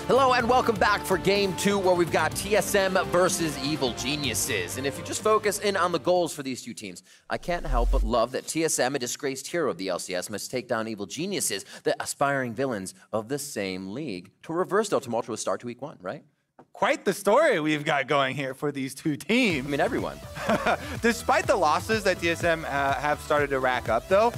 Hello and welcome back for Game 2, where we've got TSM versus Evil Geniuses. And if you just focus in on the goals for these two teams, I can't help but love that TSM, a disgraced hero of the LCS, must take down Evil Geniuses, the aspiring villains of the same league, to reverse their tumultuous start to Week 1, right? Quite the story we've got going here for these two teams. I mean, everyone. Despite the losses that TSM have started to rack up, though,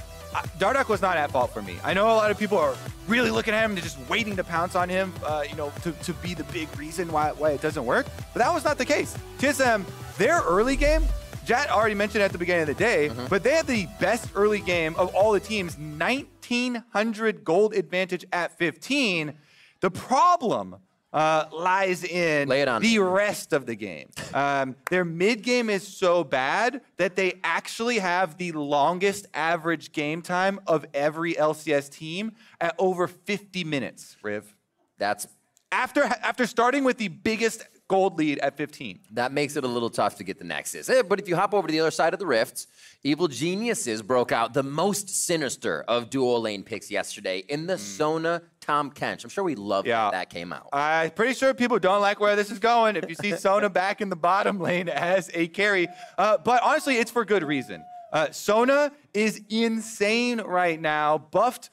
Dardoch was not at fault for me. I know a lot of people are really looking at him and just waiting to pounce on him, to be the big reason why it doesn't work. But that was not the case. TSM, their early game, Jat already mentioned at the beginning of the day, but they had the best early game of all the teams, 1,900 gold advantage at 15. The problem lies in the rest of the game. Their mid game is so bad that they actually have the longest average game time of every LCS team at over 50 minutes, Riv. That's after starting with the biggest gold lead at 15. That makes it a little tough to get the Nexus. But if you hop over to the other side of the rifts, Evil Geniuses broke out the most sinister of duo lane picks yesterday in the Sona Tom Kench. I'm sure we loved that came out. I'm pretty sure people don't like where this is going if you see Sona back in the bottom lane as a carry. But honestly, it's for good reason. Sona is insane right now, buffed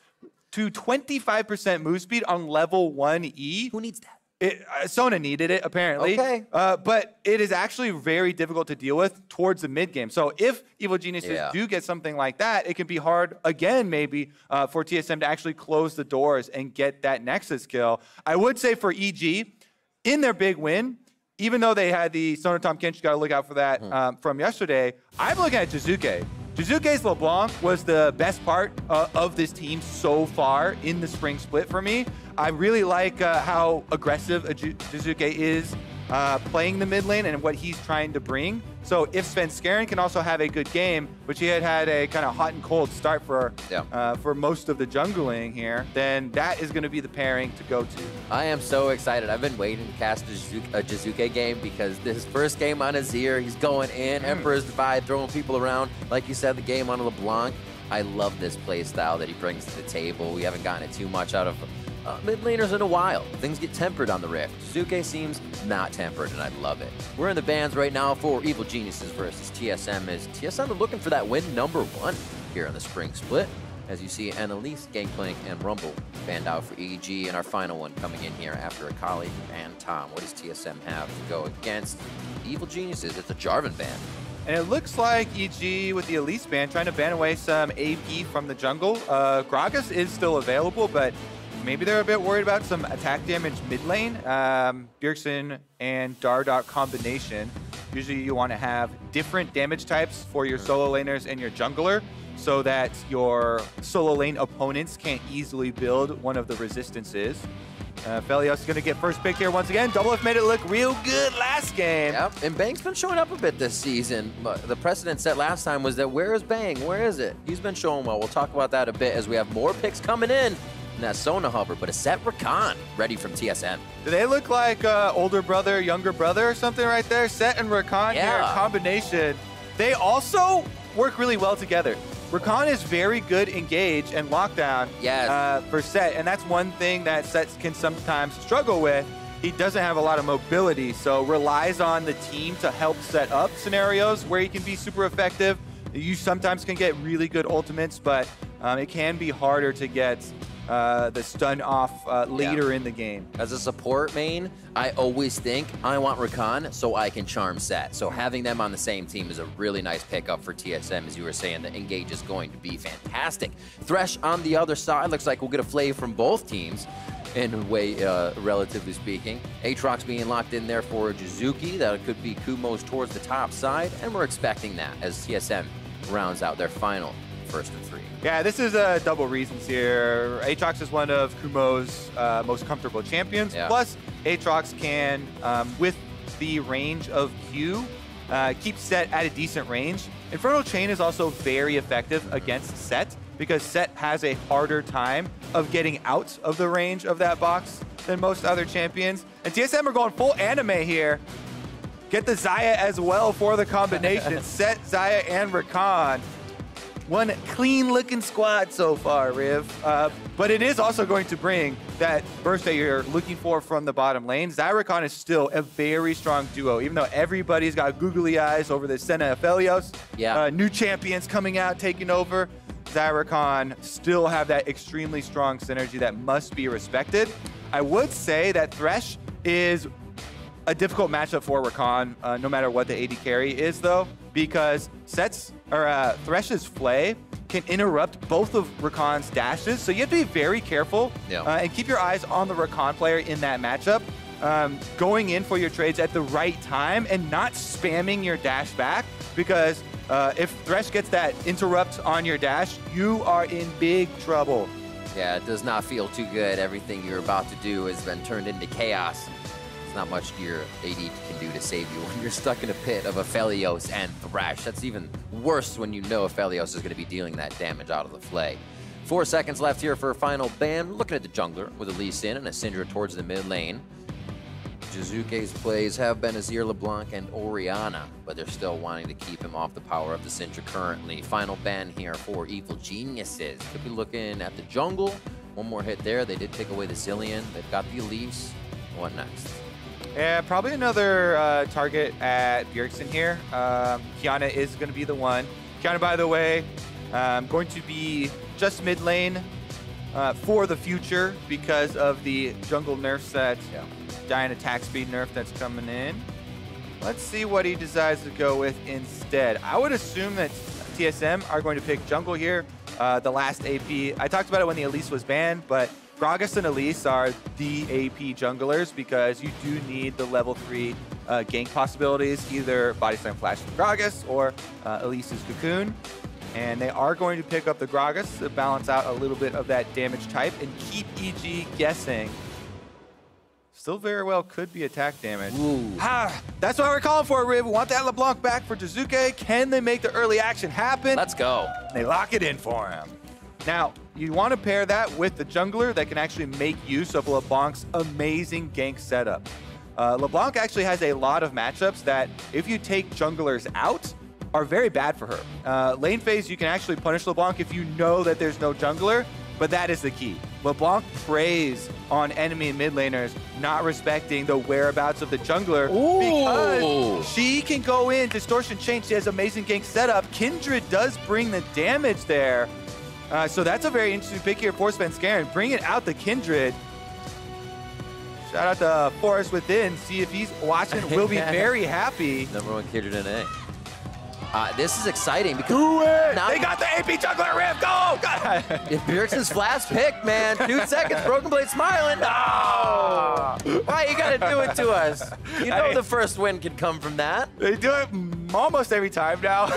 to 25% move speed on level 1E. Who needs that? Sona needed it, apparently. Okay. But it is actually very difficult to deal with towards the mid game. So if Evil Geniuses do get something like that, it can be hard, again, maybe, for TSM to actually close the doors and get that Nexus kill. I would say for EG, in their big win, even though they had the Sona Tom Kench, you got to look out for that from yesterday, I'm looking at Jizuke. Jizuke's LeBlanc was the best part of this team so far in the spring split for me. I really like how aggressive Jizuke is playing the mid lane and what he's trying to bring. So if Svenskeren can also have a good game, which he had a kind of hot and cold start for most of the jungling here, then that is going to be the pairing to go to. I am so excited. I've been waiting to cast a Jizuke game because this first game on Azir, he's going in, Emperor's Divide, throwing people around. Like you said, the game on LeBlanc. I love this play style that he brings to the table. We haven't gotten it too much out of mid laners in a while. Things get tempered on the Rift. Jizuke seems not tempered, and I love it. We're in the bans right now for Evil Geniuses versus TSM. As TSM are looking for that win #1 here in the spring split. As you see, Annalise, Gangplank, and Rumble banned out for EG, and our final one coming in here after Akali and Tom. What does TSM have to go against Evil Geniuses? It's a Jarvan ban. And it looks like EG with the Elise ban trying to ban away some AP from the jungle. Gragas is still available, but maybe they're a bit worried about some attack damage mid lane. Bjergsen and Dardoch combination. Usually you want to have different damage types for your solo laners and your jungler so that your solo lane opponents can't easily build one of the resistances. Aphelios is going to get first pick here once again. Doublelift made it look real good last game. Yep, and Bang's been showing up a bit this season. But the precedent set last time was that where is Bang? Where is it? He's been showing well. We'll talk about that a bit as we have more picks coming in. And that Sona hover, but a Set Rakan ready from TSM. Do they look like older brother, younger brother or something right there? Set and Rakan here, combination. They also work really well together. Rakan is very good engage and lockdown for Set, and that's one thing that Set can sometimes struggle with. He doesn't have a lot of mobility, so relies on the team to help set up scenarios where he can be super effective. You sometimes can get really good ultimates, but it can be harder to get the stun off later in the game. As a support main, I always think I want Rakan so I can charm Set. So having them on the same team is a really nice pickup for TSM. As you were saying, the engage is going to be fantastic. Thresh on the other side looks like we'll get a flavor from both teams in a way, relatively speaking. Aatrox being locked in there for Jizuke. That could be Kumos towards the top side, and we're expecting that as TSM rounds out their final first of 3. Yeah, this is double reasons here. Aatrox is one of Kumo's most comfortable champions. Plus, Aatrox can, with the range of Q, keep Set at a decent range. Infernal Chain is also very effective against Set because Set has a harder time of getting out of the range of that box than most other champions. And TSM are going full anime here. Get the Xayah as well for the combination. Set, Xayah, and Rakan. one clean-looking squad so far, Riv. But it is also going to bring that burst that you're looking for from the bottom lane. Zyricon is still a very strong duo, even though everybody's got googly eyes over the Senna aphelios. Yeah. New champions coming out, taking over. Zyricon still have that extremely strong synergy that must be respected. I would say that Thresh is a difficult matchup for Rakan, no matter what the AD carry is, though, because Thresh's Flay can interrupt both of Rakan's dashes, so you have to be very careful and keep your eyes on the Rakan player in that matchup, going in for your trades at the right time and not spamming your dash back, because if Thresh gets that interrupt on your dash, you are in big trouble. Yeah, it does not feel too good. Everything you're about to do has been turned into chaos. There's not much your AD can do to save you when you're stuck in a pit of aphelios and Thresh. That's even worse when you know aphelios is going to be dealing that damage out of the Flay. 4 seconds left here for a final ban. Looking at the jungler with a Lee Sin and a Syndra towards the mid lane. Jizuke's plays have been Azir, LeBlanc, and Orianna, but they're still wanting to keep him off the power of the Syndra currently. Final ban here for Evil Geniuses. Could be looking at the jungle. One more hit there. They did take away the Zillion. They've got the Elise. What next? Yeah, probably another target at Bjergsen here. Kiana is going to be the one. Kiana, by the way, going to be just mid lane for the future because of the jungle nerfs that Giant attack speed nerf that's coming in. Let's see what he decides to go with instead. I would assume that TSM are going to pick jungle here. The last AP, I talked about it when the Elise was banned, but Gragas and Elise are the AP junglers because you do need the level 3 gank possibilities, either Body Slam Flash from Gragas or Elise's Cocoon. And they are going to pick up the Gragas to balance out a little bit of that damage type and keep EG guessing. Still very well could be attack damage. That's what we're calling for, Riv. We want that LeBlanc back for Jizuke. Can they make the early action happen? Let's go. They lock it in for him. Now, you want to pair that with the jungler that can actually make use of LeBlanc's amazing gank setup. LeBlanc actually has a lot of matchups that, if you take junglers out, are very bad for her. Lane phase, you can actually punish LeBlanc if you know that there's no jungler, but that is the key. LeBlanc preys on enemy mid laners not respecting the whereabouts of the jungler because she can go in, distortion chain, she has amazing gank setup. Kindred does bring the damage there. So that's a very interesting pick here for Svenskeren. Bring it out the Kindred. Shout out to Forest Within. See if he's watching. We'll be very happy. #1 Kindred in A. This is exciting because they got the AP jungler Rift. Go! Bjergsen's last pick, man. 2 seconds. Broken Blade smiling. No! Why you gotta do it to us? You know the first win can come from that. They do it almost every time now.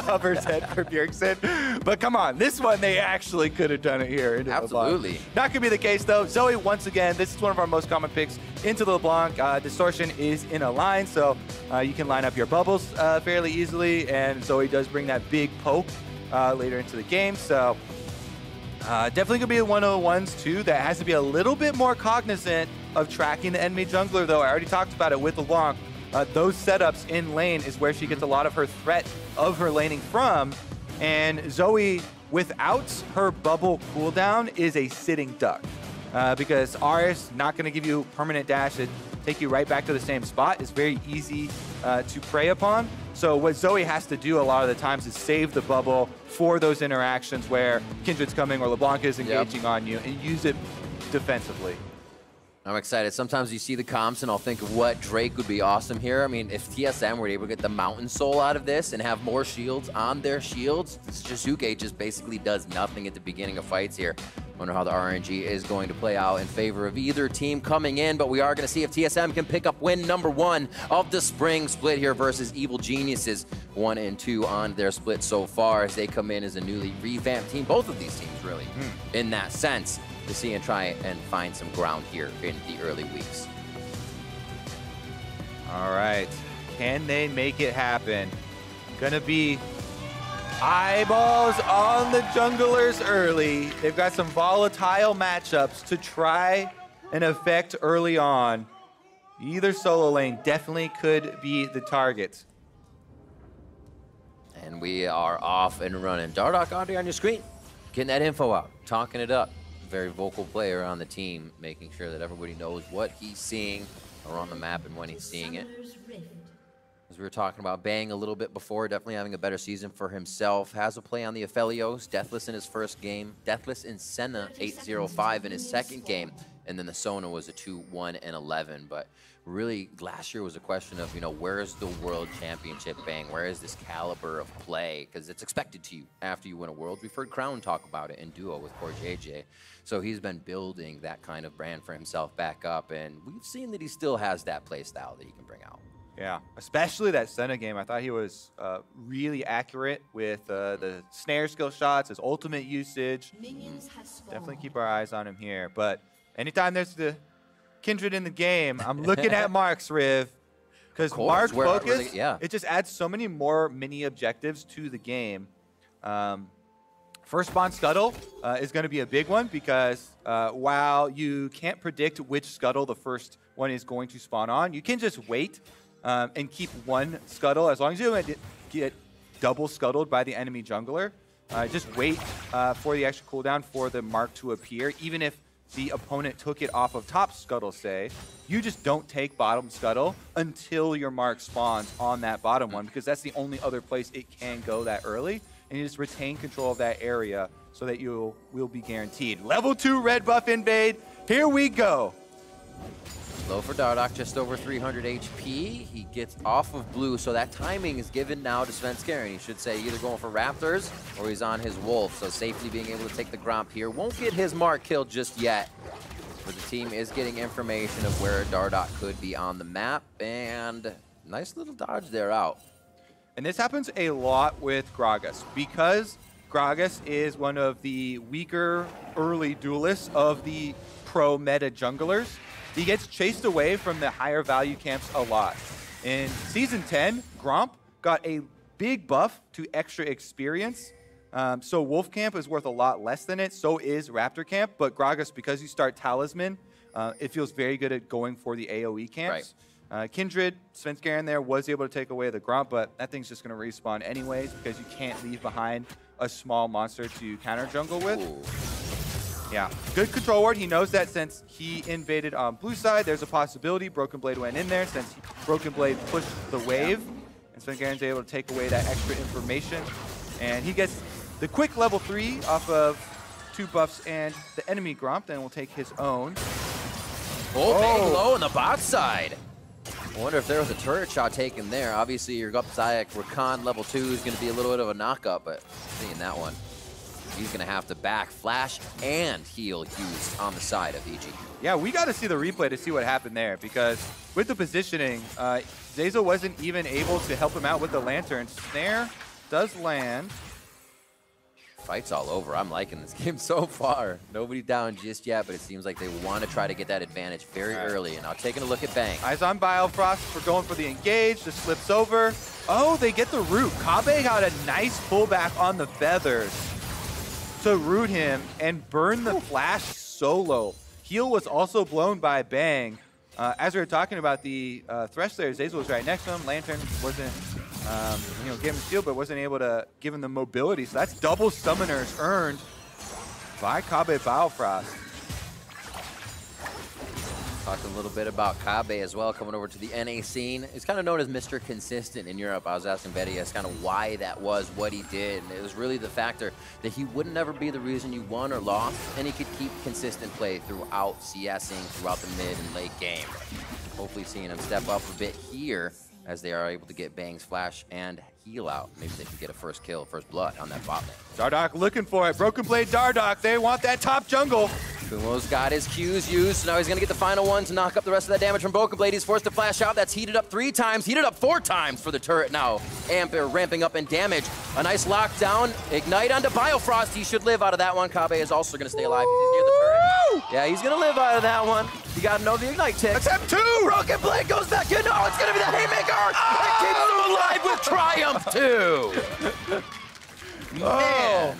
Upper's head for Bjergsen. But come on, this one they actually could have done it here. Absolutely. Not gonna be the case though. Zoe, once again, this is one of our most common picks into the LeBlanc. Distortion is in a line, so you can line up your bubbles fairly easily. And Zoe does bring that big poke later into the game. So definitely gonna be one of the ones too that has to be a little bit more cognizant of tracking the enemy jungler though. I already talked about it with LeBlanc. Those setups in lane is where she gets a lot of her threat of her laning from. And Zoe, without her bubble cooldown, is a sitting duck. Because Aris not going to give you permanent dash and take you right back to the same spot. It's very easy to prey upon. So what Zoe has to do a lot of the times is save the bubble for those interactions where Kindred's coming or LeBlanc is engaging on you and use it defensively. I'm excited. Sometimes you see the comps and I'll think of what Drake would be awesome here. I mean, if TSM were able to get the Mountain Soul out of this and have more shields on their shields, Jizuke just basically does nothing at the beginning of fights here. Wonder how the RNG is going to play out in favor of either team coming in, but we are going to see if TSM can pick up win #1 of the spring split here versus Evil Geniuses. 1 and 2 on their split so far as they come in as a newly revamped team. Both of these teams really in that sense, to see and try and find some ground here in the early weeks. All right, can they make it happen? Gonna be eyeballs on the junglers early. They've got some volatile matchups to try and affect early on. Either solo lane definitely could be the target. And we are off and running. Dardoch Audrey on your screen, getting that info out, talking it up. Very vocal player on the team, making sure that everybody knows what he's seeing around the map and when he's seeing it. As we were talking about Bang a little bit before, definitely having a better season for himself. Has a play on the aphelios, deathless in his first game, deathless in Senna 8-0-5 in his second game, and then the Sona was a 2-1-11. But really, last year was a question of, you know, where's the world championship Bang? Where is this caliber of play? Because it's expected to you after you win a world. We've heard Crown talk about it in duo with Core JJ. So he's been building that kind of brand for himself back up, and we've seen that he still has that play style that he can bring out. Yeah, especially that Senna game. I thought he was really accurate with the snare skill shots, his ultimate usage. Definitely keep our eyes on him here. But anytime there's the Kindred in the game, I'm looking at Mark's Riv. Because Mark focus, it just adds so many more mini objectives to the game. First spawn scuttle is going to be a big one because while you can't predict which scuttle the first one is going to spawn on, you can just wait and keep one scuttle. As long as you don't get double scuttled by the enemy jungler, just wait for the extra cooldown for the mark to appear. Even if the opponent took it off of top scuttle, say, you just don't take bottom scuttle until your mark spawns on that bottom one, because that's the only other place it can go that early. And you just retain control of that area so that you will be guaranteed. Level 2 red buff invade. Here we go. Low for Dardoch, just over 300 HP. He gets off of blue, so that timing is given now to Svenskeren. He should say either going for Raptors or he's on his Wolf. So safely being able to take the Gromp here. Won't get his mark killed just yet. But the team is getting information of where Dardoch could be on the map. And nice little dodge there out. And this happens a lot with Gragas, because Gragas is one of the weaker early duelists of the pro meta junglers. He gets chased away from the higher value camps a lot. In Season 10, Gromp got a big buff to extra experience. So Wolf Camp is worth a lot less than it. So is Raptor Camp. But Gragas, because you start Talisman, it feels very good at going for the AoE camps. Right. Kindred, Svenskeren there was able to take away the Gromp, but that thing's just going to respawn anyways because you can't leave behind a small monster to counter jungle with. Ooh. Yeah, good control ward. He knows that since he invaded on blue side, there's a possibility Broken Blade went in there since Broken Blade pushed the wave. And Svenskaren's able to take away that extra information. And he gets the quick level 3 off of 2 buffs and the enemy Gromp, then will take his own. Oh, bang low on the bot side. I wonder if there was a turret shot taken there. Obviously, your Gup Zayak Rakan level 2 is going to be a little bit of a knockup, but seeing that one, he's going to have to back flash and heal used on the side of EG. Yeah, we got to see the replay to see what happened there, because with the positioning, Zeyzal wasn't even able to help him out with the lantern. Snare does land. Fight's all over. I'm liking this game so far. Nobody down just yet, but it seems like they want to try to get that advantage very early. And now taking a look at Bang. Eyes on Biofrost for going for the engage. Just slips over. Oh, they get the root. Kabe got a nice pullback on the feathers to root him and burn the flash solo. Heal was also blown by Bang. As we were talking about the Thresh there, Zeyzal was right next to him. Lantern wasn't, gave him steel, but wasn't able to give him the mobility. So that's double summoners earned by Kabe Biofrost. Talking a little bit about Kabe as well, coming over to the NA scene. He's kind of known as Mr. Consistent in Europe. I was asking Betty kind of why that was, what he did. And it was really the factor that he would never be the reason you won or lost, and he could keep consistent play throughout CSing, throughout the mid and late game. Hopefully seeing him step up a bit here as they are able to get Bang's flash and heal out. Maybe they can get a first kill, first blood on that bot lane. Dardoch looking for it. Broken Blade Dardoch. They want that top jungle. Kumo's got his Qs used, so now he's going to get the final one to knock up the rest of that damage from Broken Blade. He's forced to flash out. That's heated up 3 times, heated up 4 times for the turret now. Ampere ramping up in damage. A nice lockdown. Ignite onto Biofrost. He should live out of that one. Kabe is also going to stay alive. He's near the turret. Yeah, he's going to live out of that one. You got to know the Ignite tick. Attempt 2! Broken Blade goes back in. Oh, it's going to be the Haymaker. It keeps him alive with Triumph 2. Man.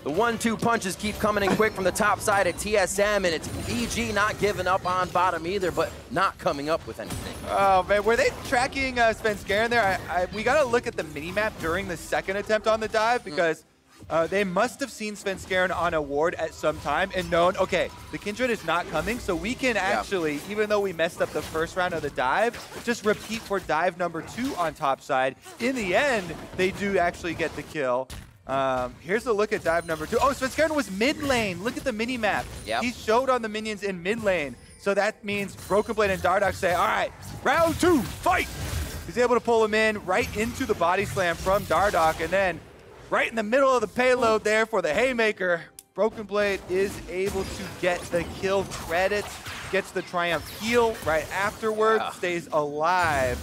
The 1-2 punches keep coming in quick from the top side at TSM, and it's EG not giving up on bottom either, but not coming up with anything. Oh, man, were they tracking Svenskeren there? We got to look at the mini-map during the second attempt on the dive, because they must have seen Svenskeren on a ward at some time and known, okay, the Kindred is not coming, so we can actually, even though we messed up the first round of the dive, just repeat for dive number 2 on top side. In the end, they do actually get the kill. Here's a look at dive number 2. Oh, Svenskeren was mid lane. Look at the mini map. Yep. He showed on the minions in mid lane. So that means Broken Blade and Dardoch say, all right, round 2, fight! He's able to pull him in right into the body slam from Dardoch, and then right in the middle of the payload there for the haymaker, Broken Blade is able to get the kill credit, gets the triumph heal right afterwards, stays alive.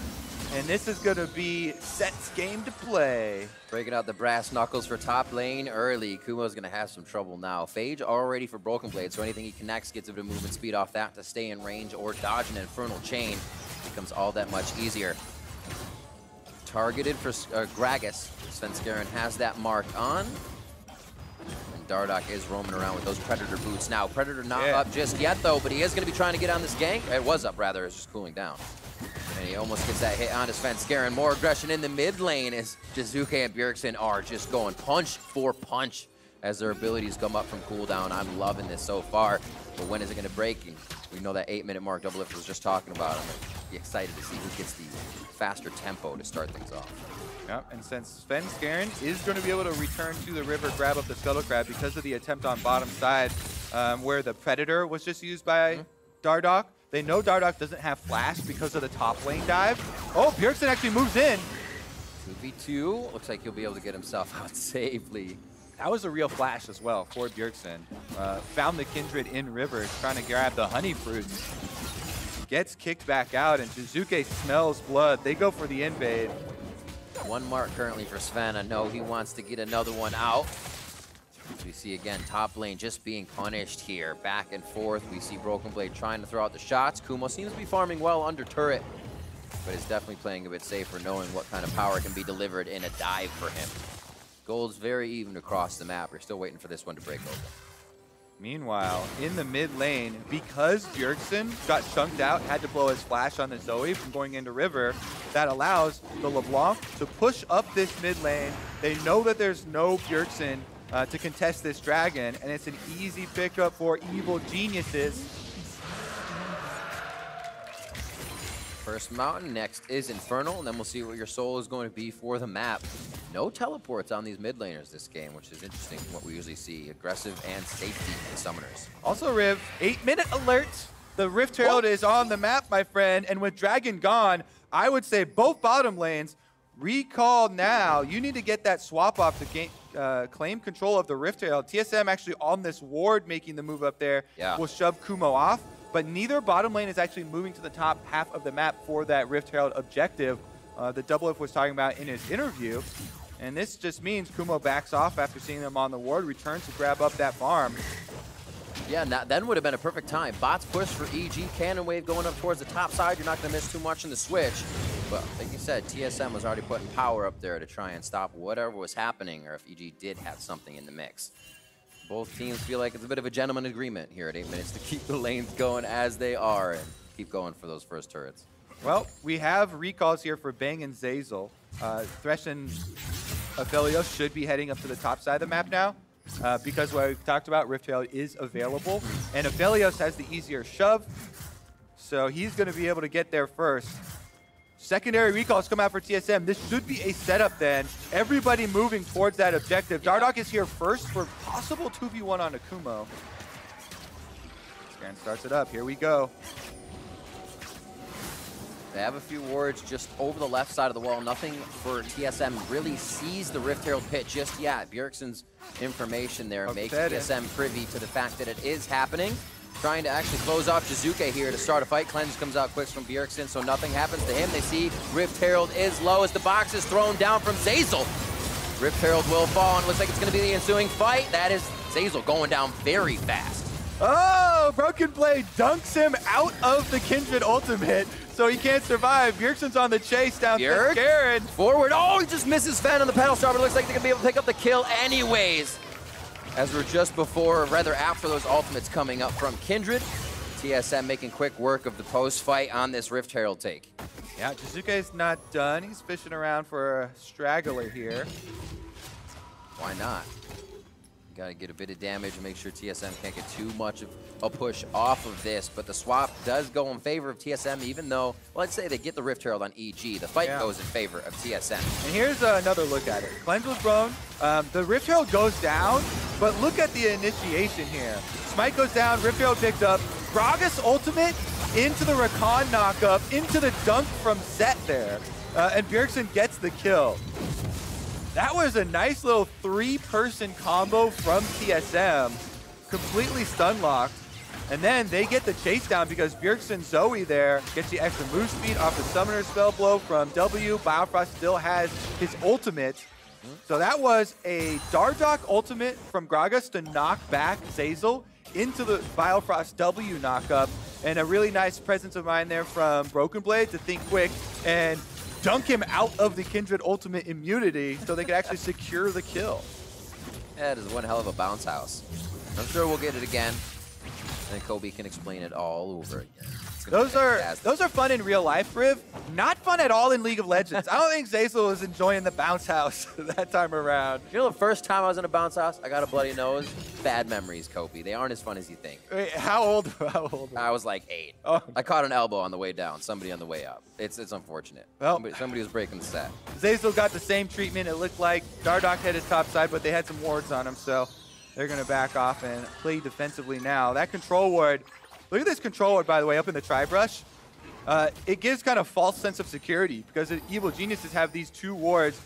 And this is going to be Sett's game to play. Breaking out the brass knuckles for top lane early. Kumo's going to have some trouble now. Phage already for Broken Blade, so anything he connects gets a bit of movement speed off that to stay in range or dodge an Infernal Chain. Becomes all that much easier. Targeted for Gragas. Svenskeren has that mark on. And Dardoch is roaming around with those Predator boots now. Predator not up just yet, though, but he is going to be trying to get on this gank. It was up, rather. It's just cooling down. And he almost gets that hit onto Svenskeren. More aggression in the mid lane as Jizuke and Bjergsen are just going punch for punch as their abilities come up from cooldown. I'm loving this so far, but when is it going to break? And we know that 8-minute mark Doublelift was just talking about. I'm excited to see who gets the faster tempo to start things off. Yep, and since Svenskeren is going to be able to return to the river, grab up the Scuttle Crab because of the attempt on bottom side where the Predator was just used by Dardoch. They know Dardoch doesn't have flash because of the top lane dive. Oh, Bjergsen actually moves in. 2v2. Looks like he'll be able to get himself out safely. That was a real flash as well for Bjergsen. Found the Kindred in river, trying to grab the honey fruits. Gets kicked back out, and Jizuke smells blood. They go for the invade. 1 mark currently for Sven. I know he wants to get another one out. We see again top lane just being punished here. Back and forth. We see Broken Blade trying to throw out the shots. Kumo seems to be farming well under turret, but is definitely playing a bit safer, knowing what kind of power can be delivered in a dive for him. Gold's very even across the map. We're still waiting for this one to break open. Meanwhile, in the mid lane, because Bjergsen got chunked out, had to blow his flash on the Zoe from going into river, that allows the LeBlanc to push up this mid lane. They know that there's no Bjergsen to contest this dragon, and it's an easy pickup for Evil Geniuses. First mountain, next is Infernal, and then we'll see what your soul is going to be for the map. No teleports on these mid laners this game, which is interesting from what we usually see. Aggressive and safety in summoners. Also, Riv, 8-minute alert. The Rift Herald is on the map, my friend, and with Dragon gone, I would say both bottom lanes, recall now. You need to get that swap off to claim control of the Rift Herald. TSM actually on this ward making the move up there will shove Kumo off, but neither bottom lane is actually moving to the top half of the map for that Rift Herald objective the Doublelift was talking about in his interview. And this just means Kumo backs off after seeing them on the ward, returns to grab up that farm. Yeah, and that then would have been a perfect time. Bots push for EG, Cannon Wave going up towards the top side. You're not going to miss too much in the switch. But like you said, TSM was already putting power up there to try and stop whatever was happening, or if EG did have something in the mix. Both teams feel like it's a bit of a gentleman agreement here at 8 minutes to keep the lanes going as they are and keep going for those first turrets. Well, we have recalls here for Bang and Zeyzal. Thresh and aphelios should be heading up to the top side of the map now. Because what we've talked about, Rift Herald is available, and aphelios has the easier shove, so he's going to be able to get there first. Secondary recalls come out for TSM. This should be a setup then. Everybody moving towards that objective. Dardoch is here first for possible 2v1 on Akumo. Scan starts it up. Here we go. They have a few wards just over the left side of the wall. Nothing for TSM really sees the Rift Herald pit just yet. Bjergsen's information there makes TSM privy to the fact that it is happening. Trying to actually close off Jizuke here to start a fight. Cleanse comes out quick from Bjergsen, so nothing happens to him. They see Rift Herald is low as the box is thrown down from Zeyzal. Rift Herald will fall, and looks like it's going to be the ensuing fight. That is Zeyzal going down very fast. Oh, Broken Blade dunks him out of the Kindred ultimate, so he can't survive. Bjergsen's on the chase down Svenskeren. Forward. Oh, he just misses Sven on the pedal star, but it looks like they're going to be able to pick up the kill anyways. as we're just before, or rather after those ultimates coming up from Kindred. TSM making quick work of the post fight on this Rift Herald take. Yeah, Jizuke's not done. He's fishing around for a straggler here. Why not? Got to get a bit of damage and make sure TSM can't get too much of a push off of this. But the swap does go in favor of TSM, even though, well, let's say they get the Rift Herald on EG. The fight goes in favor of TSM. And here's another look at it. Cleanse was blown. The Rift Herald goes down, but look at the initiation here. Smite goes down, Rift Herald picked up. Gragas ultimate into the Rakan knockup, into the dunk from Set there. And Bjergsen gets the kill. That was a nice little 3-person combo from TSM, completely stun locked. And then they get the chase down because Bjergsen Zoe there gets the extra move speed off the summoner spell blow from W. Biofrost still has his ultimate. So that was a Dardoch ultimate from Gragas to knock back Zeyzal into the Biofrost W knockup. And a really nice presence of mind there from Broken Blade to think quick and dunk him out of the Kindred ultimate immunity so they could actually secure the kill. That is one hell of a bounce house. I'm sure we'll get it again, and Kobe can explain it all over again. Those are fun in real life, Riv. Not fun at all in League of Legends. I don't think Zeyzal was enjoying the bounce house that time around. You know, the first time I was in a bounce house, I got a bloody nose. Bad memories, Kobe. They aren't as fun as you think. Wait, how old? I was like 8. Oh. I caught an elbow on the way down, somebody on the way up. It's unfortunate. Well, somebody was breaking the set. Zeyzal got the same treatment. It looked like Dardoch had his top side, but they had some wards on him, so they're going to back off and play defensively now. That control ward, look at this control ward, by the way, up in the tri-brush. It gives kind of false sense of security because Evil Geniuses have these 2 wards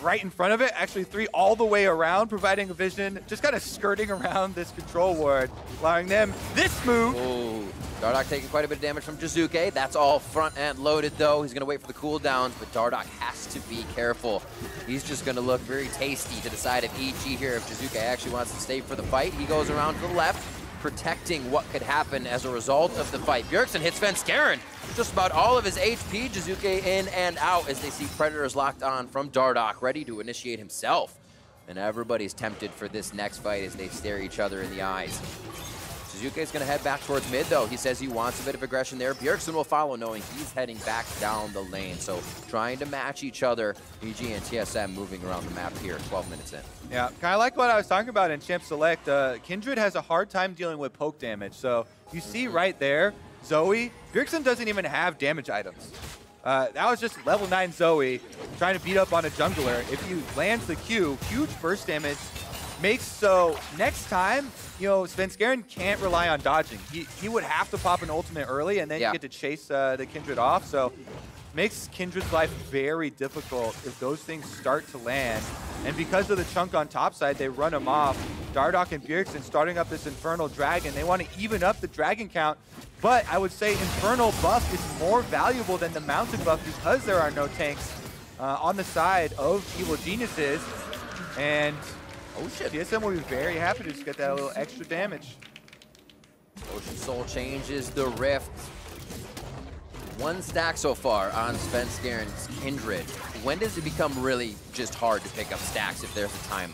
right in front of it, actually 3 all the way around, providing a vision, just kind of skirting around this control ward, allowing them this move. Ooh, Dardoch taking quite a bit of damage from Jizuke. That's all front end loaded though. He's gonna wait for the cooldowns, but Dardoch has to be careful. He's just gonna look very tasty to decide if EG here, if Jizuke actually wants to stay for the fight. He goes around to the left, protecting what could happen as a result of the fight. Bjergsen hits Svenskeren. Just about all of his HP. Jizuke in and out as they see Predators locked on from Dardoch, ready to initiate himself. And everybody's tempted for this next fight as they stare each other in the eyes. Jizuke's going to head back towards mid, though. He says he wants a bit of aggression there. Bjergsen will follow, knowing he's heading back down the lane. So trying to match each other. EG and TSM moving around the map here, 12 minutes in. Yeah, kind of like what I was talking about in Champ Select. Kindred has a hard time dealing with poke damage. So you see right there, Zoe, Bjergsen doesn't even have damage items. That was just level 9 Zoe trying to beat up on a jungler. If you land the Q, huge burst damage makes so next time, you know, Svenskeren can't rely on dodging. He would have to pop an ultimate early, and then you get to chase the Kindred off. So makes Kindred's life very difficult if those things start to land. And because of the chunk on top side, they run him off. Dardoch and Bjergsen starting up this Infernal Dragon. They want to even up the dragon count. But I would say Infernal buff is more valuable than the Mountain buff because there are no tanks on the side of Evil Geniuses. And oh shit, TSM will be very happy to just get that little extra damage. Ocean Soul changes the Rift. 1 stack so far on Svenskeren's Kindred. When does it become really just hard to pick up stacks if there's a time?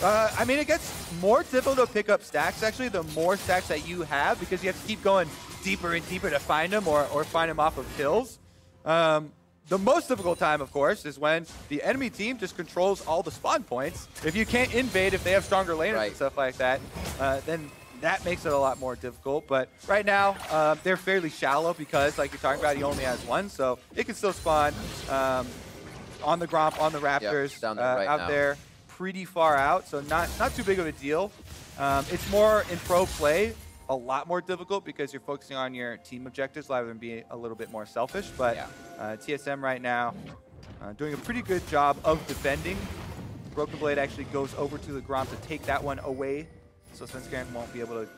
I mean, it gets more difficult to pick up stacks, actually, the more stacks that you have, because you have to keep going deeper and deeper to find them or find them off of kills. The most difficult time, of course, is when the enemy team just controls all the spawn points. If you can't invade, if they have stronger laners and stuff like that, then that makes it a lot more difficult. But right now, they're fairly shallow because, like you're talking about, he only has 1, so it can still spawn on the Gromp, on the Raptors, down there right out now. there pretty far out, so not too big of a deal. It's more in pro play, a lot more difficult because you're focusing on your team objectives rather than being a little bit more selfish. But TSM right now doing a pretty good job of defending. Broken Blade actually goes over to the Gromp to take that one away, so Svenskeren won't be able to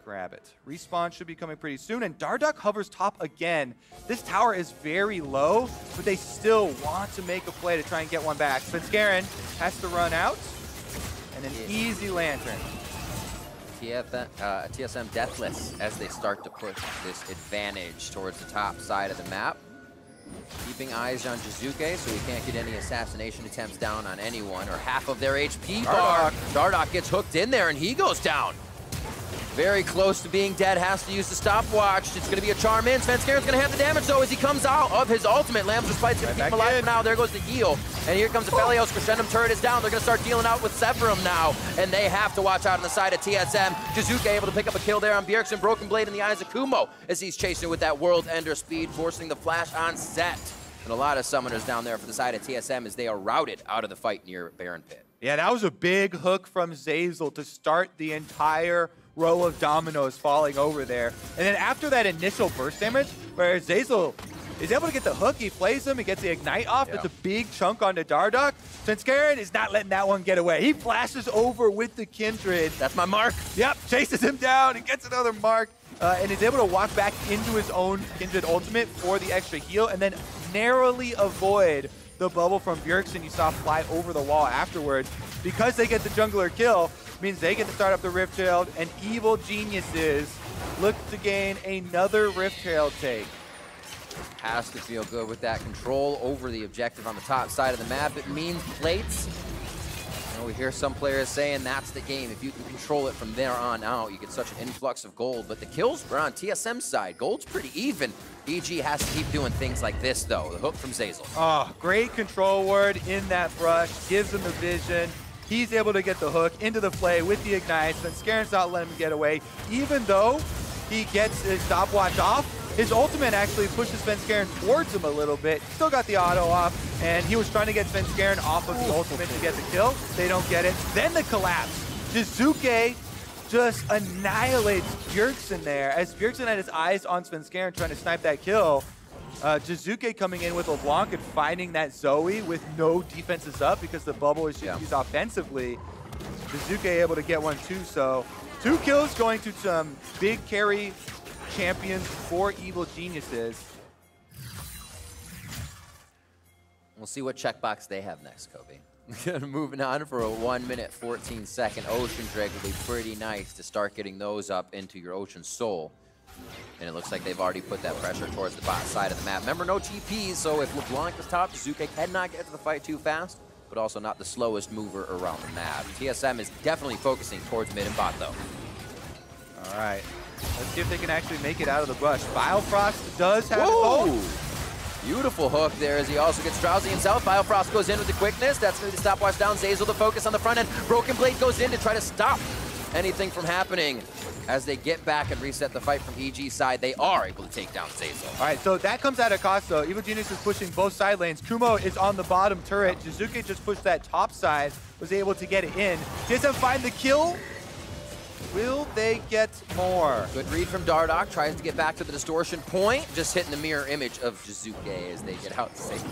grab it. Respawn should be coming pretty soon, and Dardoch hovers top again. This tower is very low, but they still want to make a play to try and get one back. Svenskeren has to run out, and an easy lantern. TSM deathless as they start to push this advantage towards the top side of the map. Keeping eyes on Jizuke so he can't get any assassination attempts down on anyone or half of their HP bar. Dardoch gets hooked in there and he goes down. Very close to being dead, has to use the stopwatch. It's gonna be a charm in. Svenskaren's gonna have the damage though as he comes out of his ultimate. Lamb's Respite's gonna keep him alive for now. There goes the heal. And here comes aphelios. Crescendum turret is down. They're gonna start dealing out with Severum now. And they have to watch out on the side of TSM. Jizuke able to pick up a kill there on Bjergsen. Broken Blade in the eyes of Kumo as he's chasing with that world ender speed, forcing the flash on set. And a lot of summoners down there for the side of TSM as they are routed out of the fight near Baron Pit. Yeah, that was a big hook from Zeyzal to start the entire row of dominoes falling over there. And then after that initial burst damage, where Zeyzal is able to get the hook, he plays him, he gets the ignite off, it's a big chunk onto Dardoch. Svenskeren is not letting that one get away. He flashes over with the Kindred. That's my mark. Yep, chases him down and gets another mark. And is able to walk back into his own Kindred ultimate for the extra heal and then narrowly avoid the bubble from Bjergsen you saw fly over the wall afterwards. Because they get the jungler kill, means they get to start up the Rift Herald, and Evil Geniuses look to gain another Rift Herald take. Has to feel good with that control over the objective on the top side of the map. It means plates. You know, we hear some players saying that's the game. If you can control it from there on out, you get such an influx of gold. But the kills are on TSM's side. Gold's pretty even. EG has to keep doing things like this, though. The hook from Zeyzal. Oh, great control word in that brush. Gives him the vision. He's able to get the hook into the play with the ignite. Svenskaren's not letting him get away. Even though he gets his stopwatch off, his ultimate actually pushes Svenskeren towards him a little bit. Still got the auto off, and he was trying to get Svenskeren off of the ultimate to get the kill. They don't get it. Then the collapse. Jizuke just annihilates Bjergsen there. As Bjergsen had his eyes on Svenskeren trying to snipe that kill, Jizuke coming in with LeBlanc and finding that Zoe with no defenses up because the bubble is used offensively. Jizuke able to get one too, so 2 kills going to some big carry champions for Evil Geniuses. We'll see what checkbox they have next, Kobe. Moving on for a 1 minute, 14 second Ocean Drake will be pretty nice to start getting those up into your Ocean Soul. And it looks like they've already put that pressure towards the bot side of the map. Remember, no TPs, so if LeBlanc is top, Jizuke cannot get to the fight too fast, but also not the slowest mover around the map. TSM is definitely focusing towards mid and bot, though. All right. Let's see if they can actually make it out of the brush. Biofrost does have ult. Beautiful hook there as he also gets drowsy himself. Biofrost goes in with the quickness. That's going to be the stopwatch down. Zeyzal the focus on the front end. Broken Blade goes in to try to stop anything from happening. As they get back and reset the fight from EG's side, they are able to take down Zeyzal. All right, so that comes at a cost, though. Evil Genius is pushing both side lanes. Kumo is on the bottom turret. Jizuke just pushed that top side, was able to get it in. TSM find the kill. Will they get more? Good read from Dardoch. Tries to get back to the distortion point. Just hitting the mirror image of Jizuke as they get out to safety.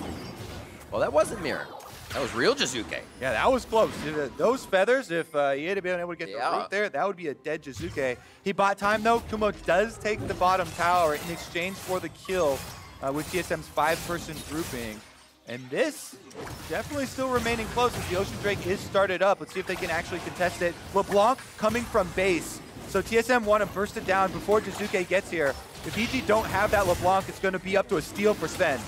Well, that wasn't mirror. That was real Jizuke. Yeah, that was close. Those feathers, if he had been able to get the root there, that would be a dead Jizuke. He bought time, though. Kumo does take the bottom tower in exchange for the kill with TSM's 5-person grouping. And this definitely still remaining close as the Ocean Drake is started up. Let's see if they can actually contest it. LeBlanc coming from base. So TSM want to burst it down before Jizuke gets here. If EG don't have that LeBlanc, it's going to be up to a steal for Sven.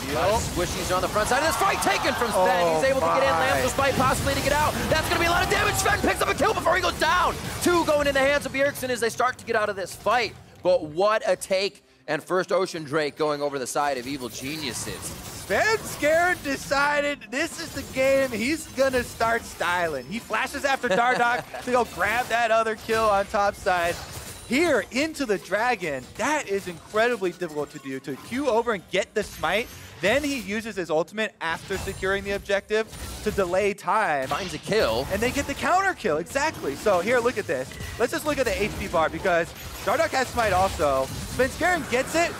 Squishies are on the front side of this fight, taken from Sven. He's able to get in, Lamb's Respite possibly to get out. That's going to be a lot of damage. Sven picks up a kill before he goes down. 2 going in the hands of Bjergsen as they start to get out of this fight. But what a take. And first Ocean Drake going over the side of Evil Geniuses. Svenskeren decided this is the game he's going to start styling. He flashes after Dardoch to go grab that other kill on top side. Here into the dragon, that is incredibly difficult to do, to queue over and get the smite. Then he uses his ultimate after securing the objective to delay time. Finds a kill. And they get the counter kill, exactly. So here, look at this. Let's just look at the HP bar because Dardoch has smite also. Svenskeren gets it,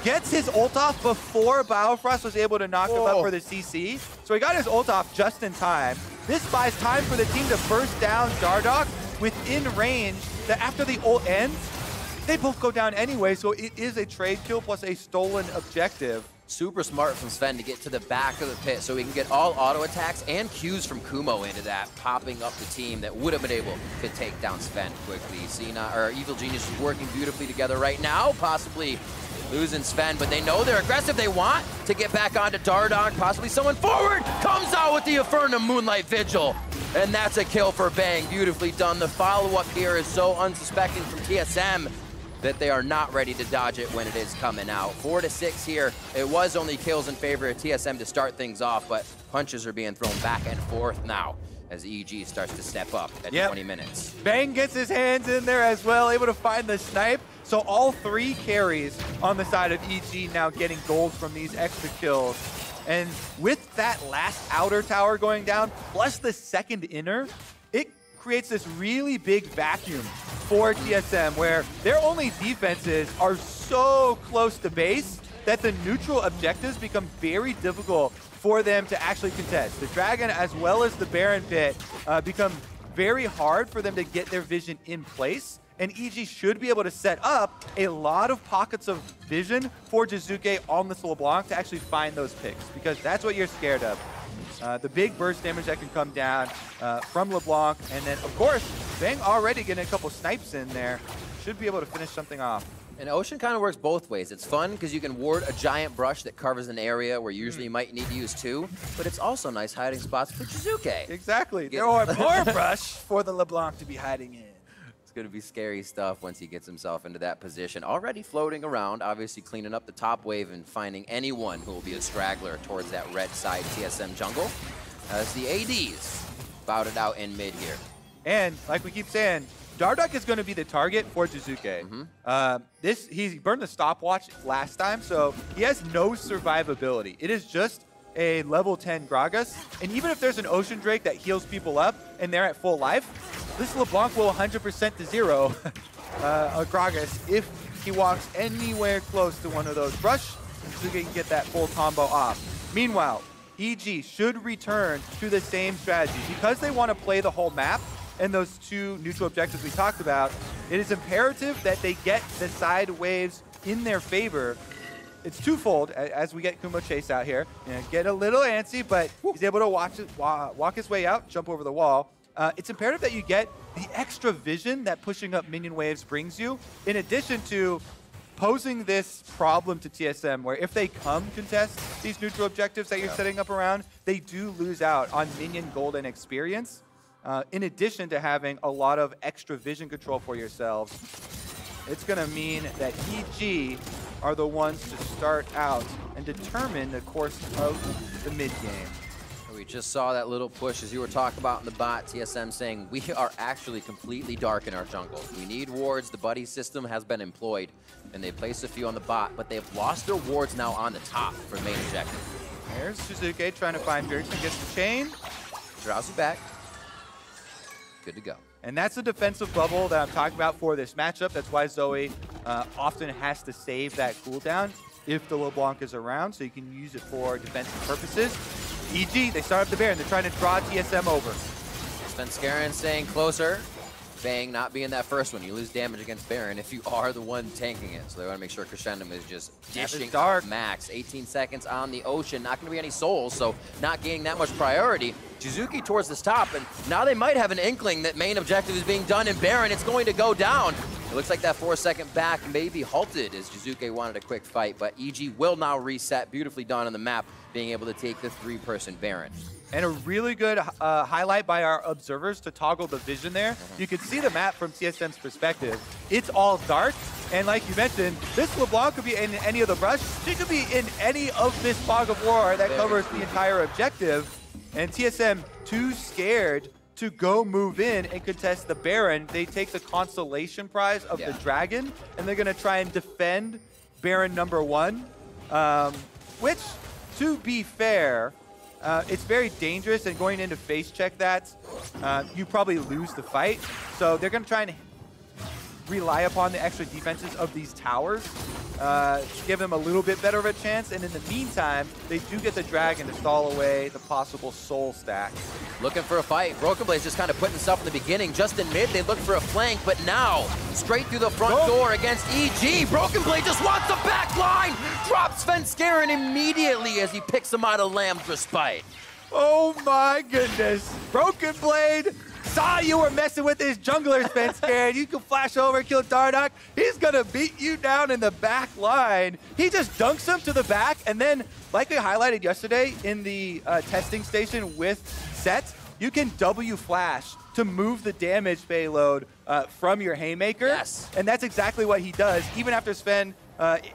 gets his ult off before Biofrost was able to knock him up for the CC. So he got his ult off just in time. This buys time for the team to burst down Dardoch within range that after the ult ends, they both go down anyway, so it is a trade kill plus a stolen objective. Super smart from Sven to get to the back of the pit so he can get all auto attacks and Qs from Kumo into that, popping up the team that would have been able to take down Sven quickly. Evil Genius is working beautifully together right now, possibly losing Sven, but they know they're aggressive. They want to get back onto Dardong, possibly someone forward, comes out with the Infernum Moonlight Vigil, and that's a kill for Bang. Beautifully done. The follow-up here is so unsuspecting from TSM that they are not ready to dodge it when it is coming out. 4-6 here. It was only kills in favor of TSM to start things off, but punches are being thrown back and forth now as EG starts to step up at 20 minutes. Bang gets his hands in there as well, able to find the snipe. So all 3 carries on the side of EG now getting gold from these extra kills. And with that last outer tower going down, plus the second inner, it creates this really big vacuum for TSM where their only defenses are so close to base that the neutral objectives become very difficult for them to actually contest. The Dragon as well as the Baron Pit become very hard for them to get their vision in place. And EG should be able to set up a lot of pockets of vision for Jizuke on this LeBlanc to actually find those picks, because that's what you're scared of. The big burst damage that can come down from LeBlanc, and then, of course, Bang already getting a couple snipes in there. Should be able to finish something off. And Ocean kind of works both ways. It's fun because you can ward a giant brush that covers an area where usually you might need to use 2, but it's also nice hiding spots for Jizuke. Exactly. There are more brush for the LeBlanc to be hiding in. It's going to be scary stuff once he gets himself into that position. Already floating around, obviously cleaning up the top wave and finding anyone who will be a straggler towards that red side TSM jungle. As the ADs bout it out in mid here. And like we keep saying, Darduck is going to be the target for Jizuke. He burned the stopwatch last time, so he has no survivability. It is just a level 10 Gragas, and even if there's an Ocean Drake that heals people up and they're at full life, this LeBlanc will 100% to 0 a Gragas if he walks anywhere close to one of those brush, Jizuke can get that full combo off. Meanwhile, EG should return to the same strategy. Because they want to play the whole map and those 2 neutral objectives we talked about, it is imperative that they get the side waves in their favor. It's twofold as we get Kumo Chase out here. Get a little antsy, but he's able to walk his way out, jump over the wall. It's imperative that you get the extra vision that pushing up minion waves brings you, in addition to posing this problem to TSM where if they come contest these neutral objectives that you're setting up around, they do lose out on minion gold and experience, in addition to having a lot of extra vision control for yourselves. It's going to mean that EG are the ones to start out and determine the course of the mid game. We just saw that little push as you were talking about in the bot, TSM saying we are actually completely dark in our jungle. We need wards. The buddy system has been employed, and they placed a few on the bot, but they've lost their wards now on the top for main objective. There's Jizuke trying to find Pearson, gets the chain. Drowsy back. Good to go. And that's the defensive bubble that I'm talking about for this matchup. That's why Zoe often has to save that cooldown if the LeBlanc is around, so you can use it for defensive purposes. EG, they start up the Baron. They're trying to draw TSM over. Sven Skarin staying closer. Bang not being that first one. You lose damage against Baron if you are the one tanking it. So they want to make sure Crescendum is just dishing up max. 18 seconds on the Ocean. Not going to be any souls, so not gaining that much priority. Jizuke towards this top, and now they might have an inkling that main objective is being done in Baron. It's going to go down. It looks like that 4-second back may be halted as Jizuke wanted a quick fight, but EG will now reset. Beautifully done on the map, being able to take the 3-person Baron. And a really good highlight by our observers to toggle the vision there. You can see the map from TSM's perspective. It's all dark, and like you mentioned, this LeBlanc could be in any of the brush. She could be in any of this fog of war that covers the entire objective. And TSM, too scared to go move in and contest the Baron. They take the consolation prize of the Dragon, and they're going to try and defend Baron #1, which, to be fair, it's very dangerous, and going in to face check that, you probably lose the fight. So they're going to try and rely upon the extra defenses of these towers to give them a little bit better of a chance. And in the meantime, they do get the dragon to stall away the possible soul stack. Looking for a fight. Broken Blade's just kind of putting himself in the beginning. Just in mid, they look for a flank, but now, straight through the front door against EG. Broken Blade just wants the back line! Drops Svenskeren immediately as he picks him out of Lamb's Respite. Oh my goodness. Broken Blade saw you were messing with his jungler, Svenskeren. You can flash over and kill Dardoch. He's gonna beat you down in the back line. He just dunks him to the back, and then, like we highlighted yesterday in the testing station with Set, you can W flash to move the damage payload from your haymaker. Yes. And that's exactly what he does. Even after Sven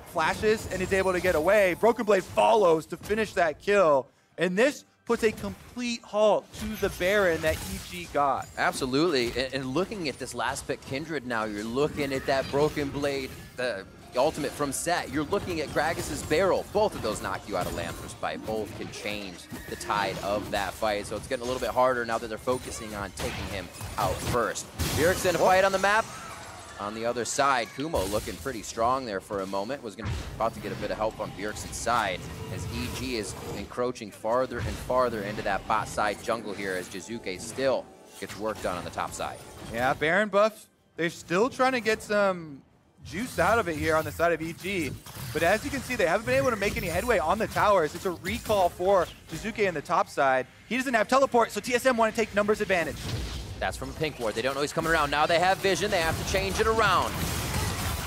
flashes and is able to get away, Broken Blade follows to finish that kill. And this puts a complete halt to the Baron that EG got. Absolutely, and looking at this last pick, Kindred now, you're looking at that Broken Blade, the ultimate from Set. You're looking at Gragas's barrel. Both of those knock you out of Lamb's Respite. Both can change the tide of that fight, so it's getting a little bit harder now that they're focusing on taking him out first. Bjergsen a fight on the map. On the other side, Kumo looking pretty strong there for a moment. Was about to get a bit of help on Bjergsen's side as EG is encroaching farther and farther into that bot side jungle here as Jizuke still gets work done on the top side. Yeah, Baron buff, they're still trying to get some juice out of it here on the side of EG. But as you can see, they haven't been able to make any headway on the towers. It's a recall for Jizuke in the top side. He doesn't have teleport, so TSM want to take numbers advantage. That's from Pink Ward. They don't know he's coming around. Now they have vision. They have to change it around.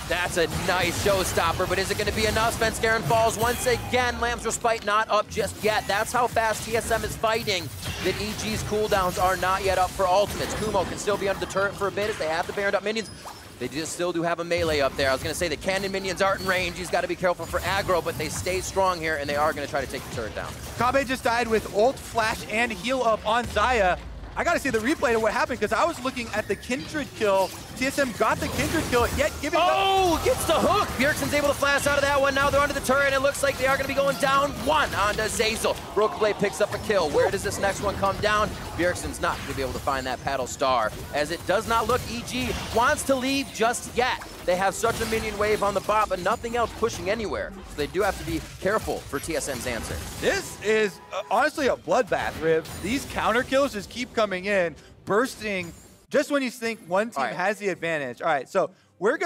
That's a nice showstopper, but is it going to be enough? Svenskeren falls once again. Lamb's Respite not up just yet. That's how fast TSM is fighting. That EG's cooldowns are not yet up for ultimates. Kumo can still be under the turret for a bit as they have the Baroned up minions. They just still do have a melee up there. I was going to say the cannon minions aren't in range. He's got to be careful for aggro, but they stay strong here, and they are going to try to take the turret down. Kabe just died with ult, flash, and heal up on Xayah. I gotta see the replay of what happened because I was looking at the Kindred kill. TSM got the Kindred kill, yet giving gets the hook! Bjergsen's able to flash out of that one. Now they're under the turret, and it looks like they are gonna be going down one onto Zeyzal. Broken Blade picks up a kill. Where does this next one come down? Bjergsen's not gonna be able to find that paddle star, as it does not look EG wants to leave just yet. They have such a minion wave on the bot, but nothing else pushing anywhere. So they do have to be careful for TSM's answer. This is honestly a bloodbath, Riv. These counter kills just keep coming in, bursting just when you think one team has the advantage. All right, so I'm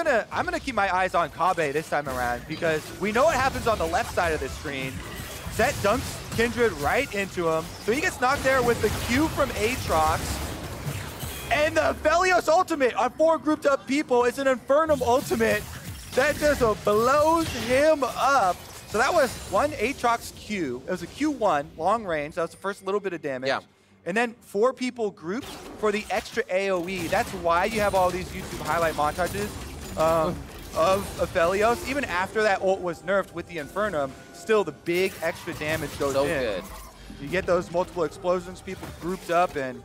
gonna keep my eyes on Kabe this time around because we know what happens on the left side of the screen. Set dunks Kindred right into him. So he gets knocked there with the Q from aatrox. And the aphelios ultimate on 4 grouped up people is an Infernum ultimate that just blows him up. So that was one aatrox Q. It was a Q1, long range. That was the first little bit of damage. Yeah. And then 4 people grouped for the extra AoE. That's why you have all these YouTube highlight montages of aphelios. Even after that ult was nerfed with the Infernum, still the big extra damage goes in. So good. You get those multiple explosions, people grouped up, and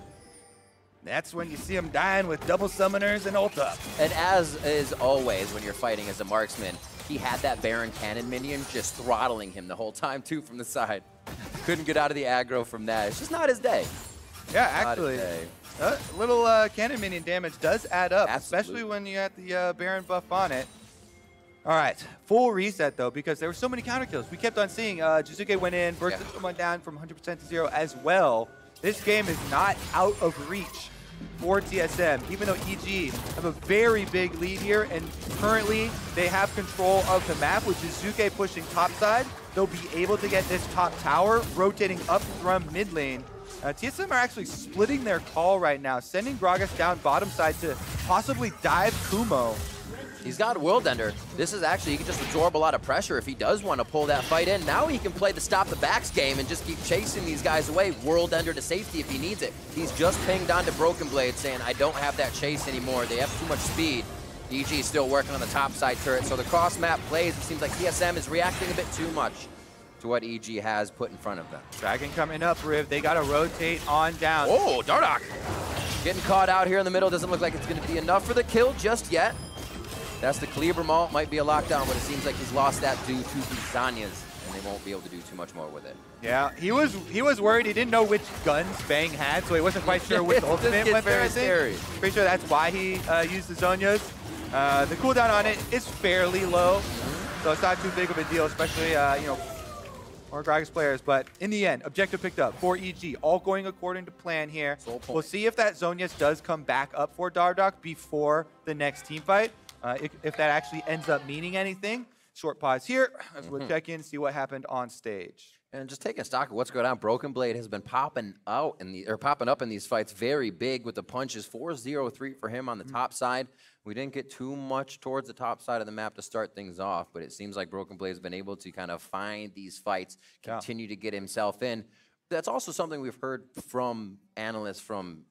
that's when you see him dying with double summoners and ult up. And as is always when you're fighting as a marksman, he had that Baron cannon minion just throttling him the whole time too from the side. Couldn't get out of the aggro from that. It's just not his day. Yeah, actually, little cannon minion damage does add up, especially when you have the Baron buff on it. All right, full reset though, because there were so many counter kills. We kept on seeing Jizuke went in, burst went down from 100% to 0 as well. This game is not out of reach for TSM, even though EG have a very big lead here, and currently they have control of the map, with Jizuke pushing topside. They'll be able to get this top tower, rotating up from mid lane. TSM are actually splitting their call right now, sending Gragas down bottom side to possibly dive Kumo. He's got a World Ender. This is actually, he can just absorb a lot of pressure if he does want to pull that fight in. Now he can play the stop the backs game and just keep chasing these guys away. World Ender to safety if he needs it. He's just pinged onto Broken Blade saying, I don't have that chase anymore. They have too much speed. EG is still working on the top side turret. So the cross map plays, it seems like TSM is reacting a bit too much to what EG has put in front of them. Dragon coming up, Riv. They got to rotate on down. Oh, Dardoch getting caught out here in the middle. Doesn't look like it's going to be enough for the kill just yet. That's the Kleber Malt, might be a lockdown, but it seems like he's lost that due to the Zanyas, and they won't be able to do too much more with it. Yeah, he was worried. He didn't know which guns Bang had, so he wasn't quite sure which ultimate went there, I think. Pretty sure that's why he used the Zonyas. The cooldown on it is fairly low, so it's not too big of a deal, especially, you know, more Gragas players. But in the end, objective picked up for EG, all going according to plan here. We'll see if that Zhonyas does come back up for Dardoch before the next team fight. If that actually ends up meaning anything. Short pause here as we'll check in, see what happened on stage. And just taking stock of what's going on, Broken Blade has been popping up in these fights very big with the punches. 4-0-3 for him on the top side. We didn't get too much towards the top side of the map to start things off, but it seems like Broken Blade has been able to kind of find these fights, continue to get himself in. That's also something we've heard from analysts, from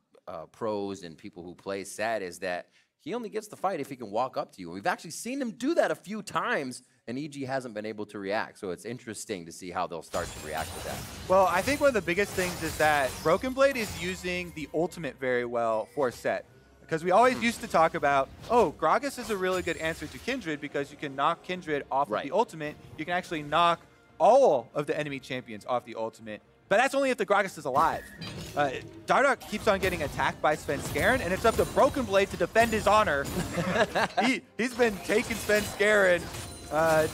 pros and people who play Set, is that he only gets the fight if he can walk up to you. We've actually seen him do that a few times, and EG hasn't been able to react. So it's interesting to see how they'll start to react to that. Well, I think one of the biggest things is that Broken Blade is using the ultimate very well for Set. Because we always used to talk about, oh, Gragas is a really good answer to Kindred because you can knock Kindred off of the ultimate. You can actually knock all of the enemy champions off the ultimate. But that's only if the Gragas is alive. Dardoch keeps on getting attacked by Svenskeren, and it's up to Broken Blade to defend his honor. He's been taking Svenskeren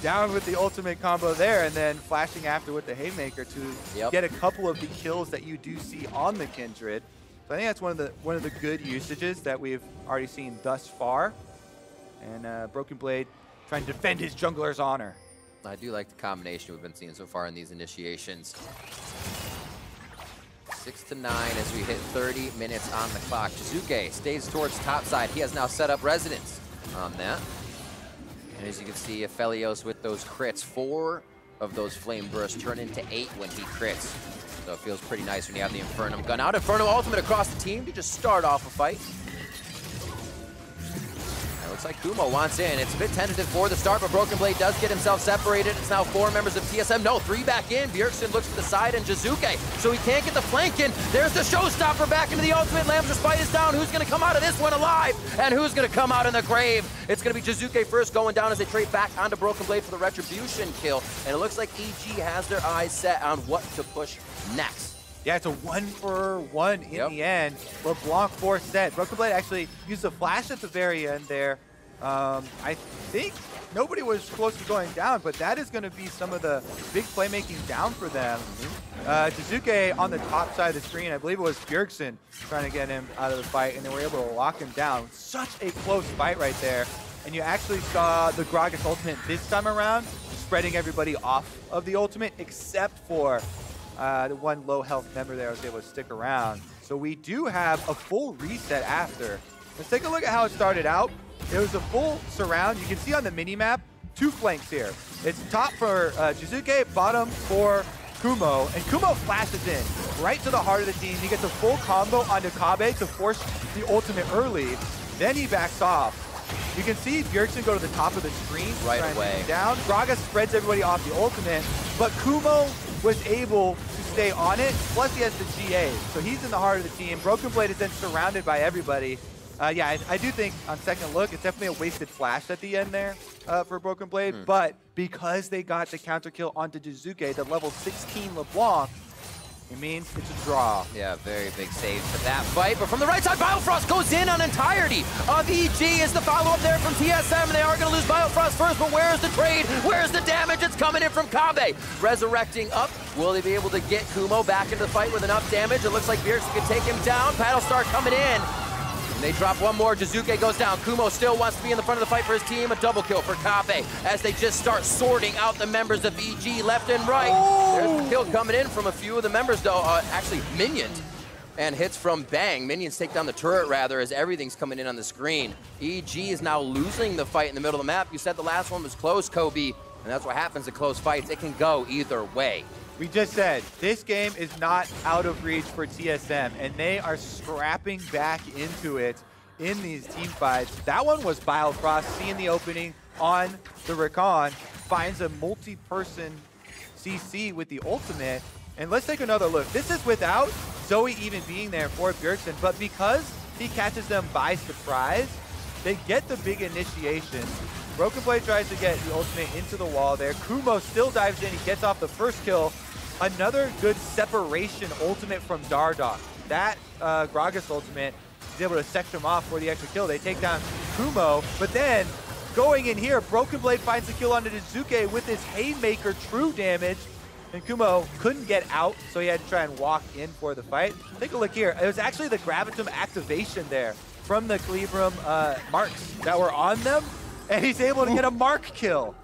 down with the ultimate combo there, and then flashing after with the Haymaker to get a couple of the kills that you do see on the Kindred. So I think that's one of the good usages that we've already seen thus far. And Broken Blade trying to defend his jungler's honor. I do like the combination we've been seeing so far in these initiations. 6 to 9 as we hit 30 minutes on the clock. Jizuke stays towards top side. He has now set up residence on that. And as you can see, aphelios with those crits. 4 of those flame bursts turn into 8 when he crits. So it feels pretty nice when you have the Infernum gun out. Inferno ultimate across the team to just start off a fight. It looks like Kumo wants in. It's a bit tentative for the start, but Broken Blade does get himself separated. It's now 4 members of TSM. No, 3 back in. Bjergsen looks to the side and Jizuke, so he can't get the flank in. There's the showstopper back into the ultimate. Lamb's Respite is down. Who's going to come out of this one alive? And who's going to come out in the grave? It's going to be Jizuke first going down as they trade back onto Broken Blade for the Retribution kill. And it looks like EG has their eyes set on what to push next. Yeah, it's a 1-for-1 in the end. LeBlanc for Set. Broken Blade actually used a flash at the very end there. I think nobody was close to going down, but that is going to be some of the big playmaking down for them. Jizuke on the top side of the screen, I believe it was Bjergsen trying to get him out of the fight, and they were able to lock him down. Such a close fight right there. And you actually saw the Gragas ultimate this time around, spreading everybody off of the ultimate, except for the one low health member there was able to stick around. So we do have a full reset after. Let's take a look at how it started out. It was a full surround. You can see on the mini-map, 2 flanks here. It's top for Jizuke, bottom for Kumo, and Kumo flashes in right to the heart of the team. He gets a full combo onto Kabe to force the ultimate early. Then he backs off. You can see Bjergsen go to the top of the screen right away. Down. Gragas spreads everybody off the ultimate, but Kumo was able to stay on it. Plus he has the GA, so he's in the heart of the team. Broken Blade is then surrounded by everybody. Yeah, I do think on second look, it's definitely a wasted flash at the end there for Broken Blade. But because they got the counter kill onto Jizuke, the level 16 LeBlanc, it means it's a draw. Yeah, very big save for that fight. But from the right side, Biofrost goes in on entirety of EG. Is the follow-up there from TSM. They are going to lose Biofrost first, but where's the trade? Where's the damage? It's coming in from Kabe. Resurrecting up. Will they be able to get Kumo back into the fight with enough damage? It looks like Bjergsen can take him down. Battlestar coming in. And they drop one more. Jizuke goes down. Kumo still wants to be in the front of the fight for his team. A double kill for Kabe as they just start sorting out the members of EG left and right. There's the kill coming in from a few of the members, though. Actually, Minions. And hits from Bang. Minions take down the turret, rather, as everything's coming in on the screen. EG is now losing the fight in the middle of the map. You said the last one was close, Kobe. And that's what happens in close fights. It can go either way. We just said, this game is not out of reach for TSM, and they are scrapping back into it in these team fights. That one was Biofrost seeing the opening on the Recon, finds a multi-person CC with the ultimate. And let's take another look. This is without Zoe even being there for Bjergsen, but because he catches them by surprise, they get the big initiation. Broken Blade tries to get the ultimate into the wall there. Kumo still dives in. He gets off the first kill. Another good separation ultimate from Dardoch. That Gragas ultimate is able to section him off for the extra kill. They take down Kumo, but then going in here, Broken Blade finds the kill onto Jizuke with his Haymaker true damage, and Kumo couldn't get out, so he had to try and walk in for the fight. Take a look here. It was actually the Gravitum activation there from the Cleaverum marks that were on them, and he's able to get a mark kill.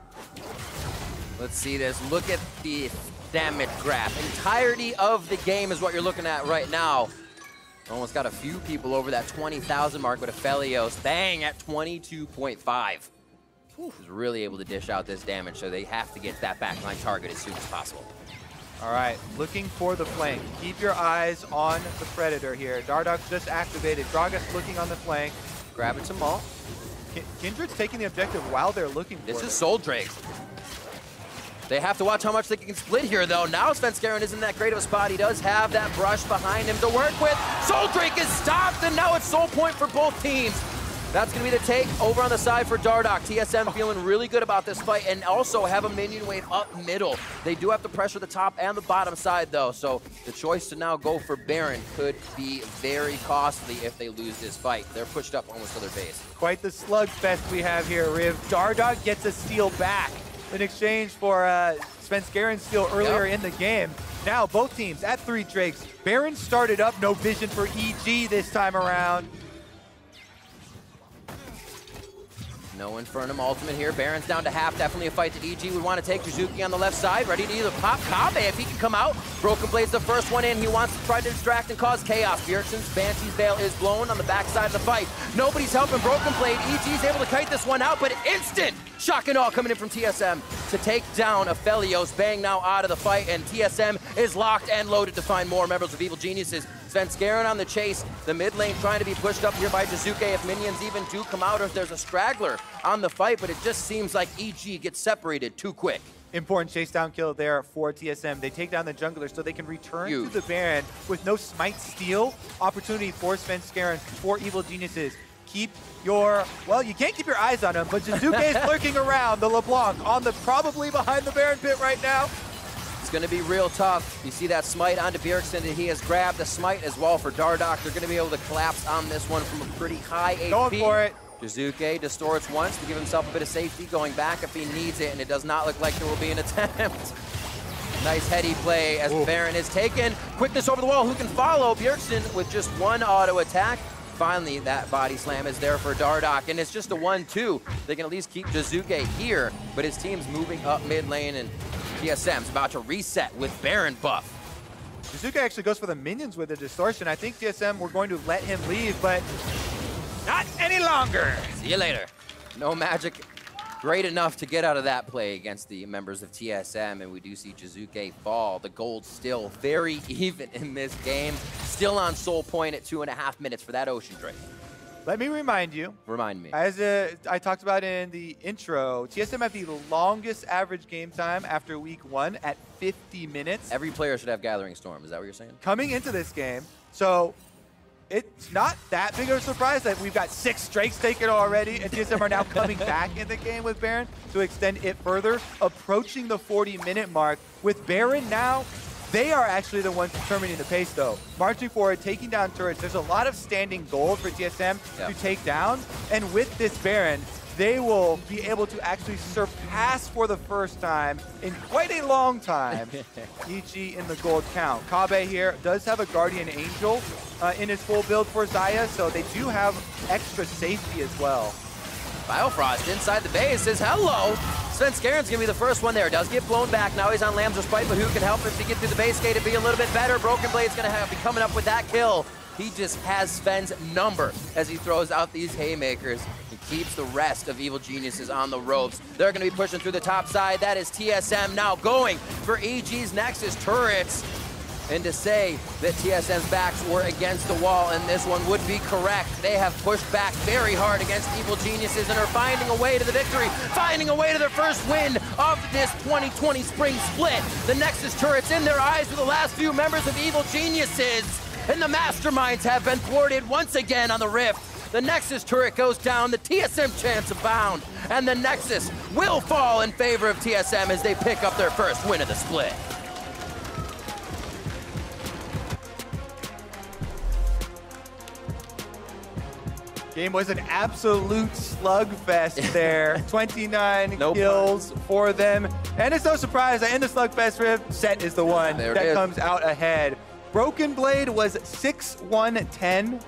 Let's see this. Look at the damage graph. Entirety of the game is what you're looking at right now. Almost got a few people over that 20,000 mark with aphelios. Bang at 22.5. He's really able to dish out this damage, so they have to get that backline target as soon as possible. All right, looking for the flank. Keep your eyes on the Predator here. Dardoch just activated. Gragas looking on the flank. Grabbing some maul. Kindred's taking the objective while they're looking for it. This is Soul Drake. They have to watch how much they can split here, though. Now Svenskeren isn't that great of a spot. He does have that brush behind him to work with. Soul Drake is stopped, and now it's soul point for both teams. That's going to be the take over on the side for Dardoch. TSM feeling really good about this fight and also have a minion wave up middle. They do have to pressure the top and the bottom side, though, so the choice to now go for Baron could be very costly if they lose this fight. They're pushed up almost to their base. Quite the slugfest we have here, Riv. Dardoch gets a steal back in exchange for Svenskeren's steal earlier in the game. Now both teams at 3 Drakes. Baron started up, no vision for EG this time around. No Infernum ultimate here. Baron's down to half. Definitely a fight that EG would want to take. Jizuke on the left side, ready to either pop Kabe if he can come out. Broken Blade's the first one in. He wants to try to distract and cause chaos. Bjergsen's Banshee's Veil is blown on the backside of the fight. Nobody's helping Broken Blade. EG's able to kite this one out, but instant shock and awe coming in from TSM to take down aphelios. Bang now out of the fight, and TSM is locked and loaded to find more members of Evil Geniuses. Svenskeren on the chase. The mid lane trying to be pushed up here by Jizuke if minions even do come out or if there's a straggler on the fight, but it just seems like EG gets separated too quick. Important chase down kill there for TSM. They take down the jungler so they can return to the Baron with no smite steal. Opportunity for Svenskeren, for Evil Geniuses. Keep your, well, you can't keep your eyes on him, but Jizuke is lurking around the LeBlanc on the, probably behind the Baron pit right now. It's going to be real tough. You see that smite onto Bjergsen, and he has grabbed the smite as well for Dardoch. They're going to be able to collapse on this one from a pretty high AP. Going for it. Jizuke distorts once to give himself a bit of safety, going back if he needs it, and it does not look like there will be an attempt. Nice heady play as Baron is taken. Quickness over the wall. Who can follow? Bjergsen with just one auto attack. Finally, that body slam is there for Dardoch, and it's just a 1-2. They can at least keep Jizuke here, but his team's moving up mid lane, and TSM's about to reset with Baron buff. Jizuke actually goes for the minions with the distortion. I think TSM were going to let him leave, but not any longer. See you later. No magic great enough to get out of that play against the members of TSM, and we do see Jizuke fall. The gold still very even in this game. Still on soul point at 2.5 minutes for that Ocean Drake. Let me remind you. Remind me. As I talked about in the intro, TSM had the longest average game time after week 1 at 50 minutes. Every player should have Gathering Storm. Is that what you're saying? Coming into this game. So it's not that big of a surprise that we've got 6 Drakes taken already, and TSM are now coming back in the game with Baron to extend it further, approaching the 40-minute mark. With Baron now, they are actually the ones determining the pace, though. Marching forward, taking down turrets. There's a lot of standing gold for TSM to take down, and with this Baron, they will be able to actually surpass for the first time in quite a long time EG in the gold count. Kabe here does have a Guardian Angel in his full build for Xayah, so they do have extra safety as well. Biofrost inside the base says hello. Svenskeren's gonna be the first one there. Does get blown back. Now he's on Lamb's Respite, but who can help him to get through the base gate and be a little bit better? Broken Blade's gonna be coming up with that kill. He just has Sven's number as he throws out these haymakers and keeps the rest of Evil Geniuses on the ropes. They're gonna be pushing through the top side. That is TSM now going for EG's Nexus turrets. And to say that TSM's backs were against the wall, and this one would be correct. They have pushed back very hard against Evil Geniuses and are finding a way to the victory, finding a way to their first win of this 2020 spring split. The Nexus turrets in their eyes for the last few members of Evil Geniuses, and the masterminds have been thwarted once again on the Rift. The Nexus turret goes down, the TSM chance abound, and the Nexus will fall in favor of TSM as they pick up their first win of the split. Game was an absolute slugfest there. 29 kills for them. And it's no surprise that in the slugfest, Set is the one that comes out ahead. Broken Blade was 6-1-10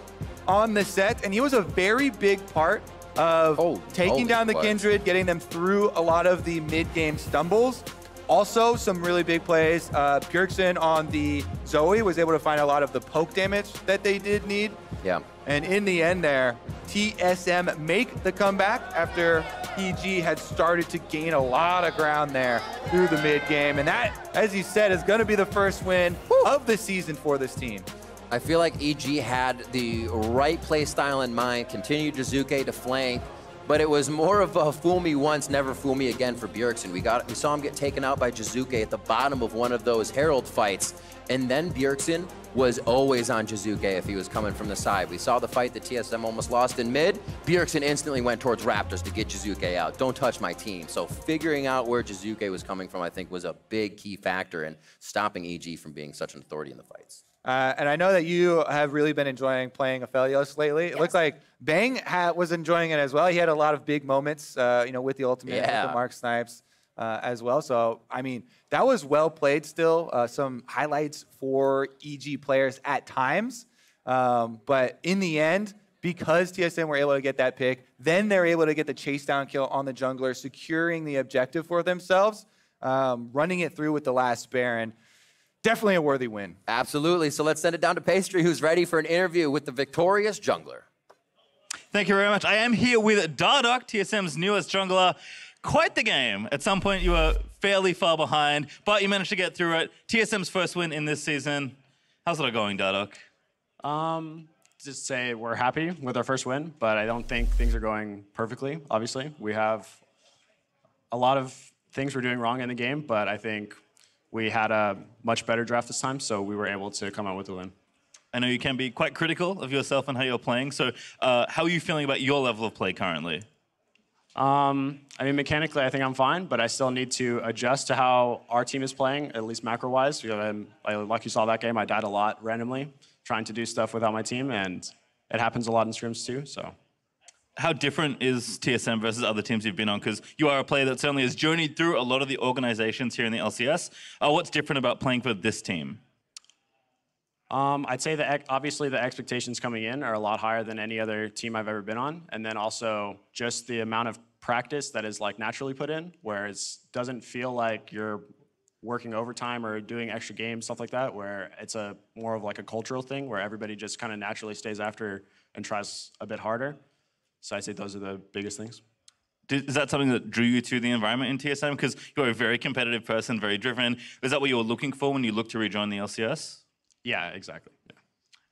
on the set, and he was a very big part of taking down the Kindred, getting them through a lot of the mid-game stumbles. Also, some really big plays. Bjergsen on the Zoe was able to find a lot of the poke damage that they did need. Yeah. And in the end there, TSM make the comeback after EG had started to gain a lot of ground there through the mid game. And that, as you said, is going to be the first win of the season for this team. I feel like EG had the right play style in mind, continued Jizuke to flank, but it was more of a fool me once, never fool me again for Bjergsen. We saw him get taken out by Jizuke at the bottom of one of those Herald fights, and then Bjergsen was always on Jizuke if he was coming from the side. We saw the fight that TSM almost lost in mid. Bjergsen instantly went towards Raptors to get Jizuke out. Don't touch my team. So figuring out where Jizuke was coming from, I think, was a big key factor in stopping EG from being such an authority in the fights. And I know that you have really been enjoying playing aphelios lately. It looks like Bang was enjoying it as well. He had a lot of big moments, with the ultimate, with the Mark Snipes as well. So, I mean, that was well played still. Some highlights for EG players at times. But in the end, because TSM were able to get that pick, then they're able to get the chase down kill on the jungler, securing the objective for themselves, running it through with the last Baron. Definitely a worthy win. Absolutely. So let's send it down to Pastry, who's ready for an interview with the victorious jungler. Thank you very much. I am here with Dardoch, TSM's newest jungler. Quite the game. At some point, you were fairly far behind, but you managed to get through it. TSM's first win in this season. How's it all going, Dardoch? Just say we're happy with our first win, but I don't think things are going perfectly, obviously. We have a lot of things we're doing wrong in the game, but I think we had a much better draft this time, so we were able to come out with a win. I know you can be quite critical of yourself and how you're playing, so how are you feeling about your level of play currently? I mean, mechanically, I think I'm fine, but I still need to adjust to how our team is playing, at least macro-wise. Like you saw that game, I died a lot randomly, trying to do stuff without my team, and it happens a lot in scrims too, so. How different is TSM versus other teams you've been on? Because you are a player that certainly has journeyed through a lot of the organizations here in the LCS. What's different about playing for this team? I'd say that obviously the expectations coming in are a lot higher than any other team I've ever been on. And then also just the amount of practice that is like naturally put in, where it doesn't feel like you're working overtime or doing extra games, stuff like that, where it's more of like a cultural thing where everybody just kind of naturally stays after and tries a bit harder. So I'd say those are the biggest things. Is that something that drew you to the environment in TSM? Because you're a very competitive person, very driven. Is that what you were looking for when you looked to rejoin the LCS? Yeah, exactly. Yeah.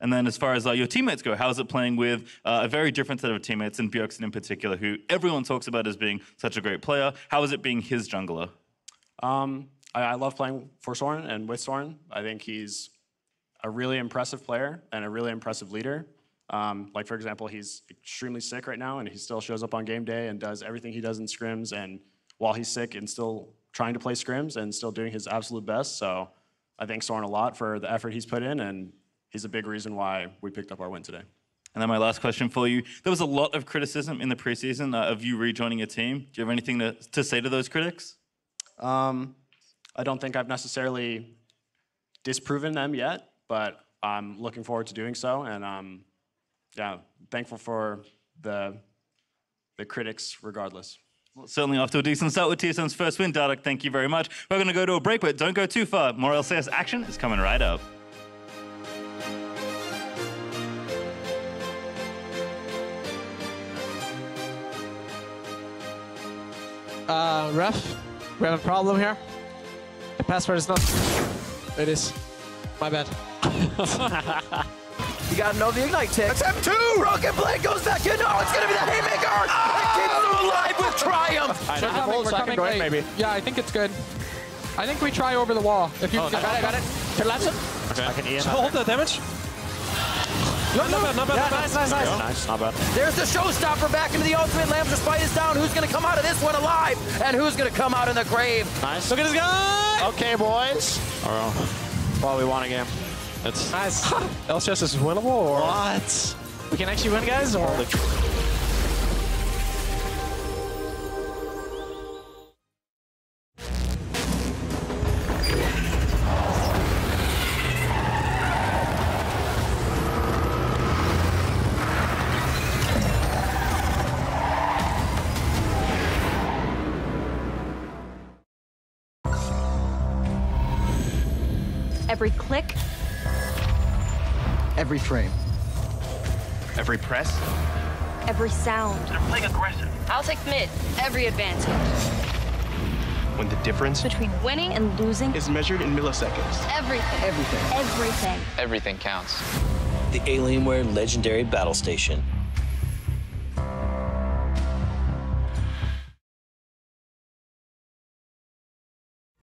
And then as far as your teammates go, how's it playing with a very different set of teammates, and Bjergsen in particular, who everyone talks about as being such a great player? How is it being his jungler? I love playing for Soren and with Soren. I think he's a really impressive player and a really impressive leader. Like, for example, he's extremely sick right now, and he still shows up on game day and does everything he does in scrims, and while he's sick and still trying to play scrims and still doing his absolute best. So I thank Soren a lot for the effort he's put in, and he's a big reason why we picked up our win today. And then my last question for you. There was a lot of criticism in the preseason of you rejoining your team. Do you have anything to say to those critics? I don't think I've necessarily disproven them yet, but I'm looking forward to doing so, and yeah, thankful for the critics regardless. Well, certainly off to a decent start with TSM's first win. Dardoch, thank you very much. We're going to go to a break, but don't go too far. More LCS action is coming right up. Ref, we have a problem here. The password is not... It is. My bad. You gotta know the ignite tick. Attempt 2! Broken Blade goes back in. Oh, it's gonna be the haymaker! It keeps him alive with triumph! We're coming. Maybe. Yeah, I think it's good. I think we try over the wall. If you I got it. Can latch it? Okay. I can Ian. Hold the damage. Not bad. Nice, not bad. There's the showstopper back into the ultimate. Lamp despite is down. Who's gonna come out of this one alive? And who's gonna come out in the grave? Nice. Look at this guy! Okay, boys. Well, we won a game. It's nice. LCS is winnable, or? What? We can actually win, guys, or? Every click. Every frame. Every press. Every sound. They're playing aggressive. I'll take mid. Every advantage. When the difference Between winning and losing. is measured in milliseconds. Everything. Everything. Everything. Everything counts. The Alienware Legendary Battle Station.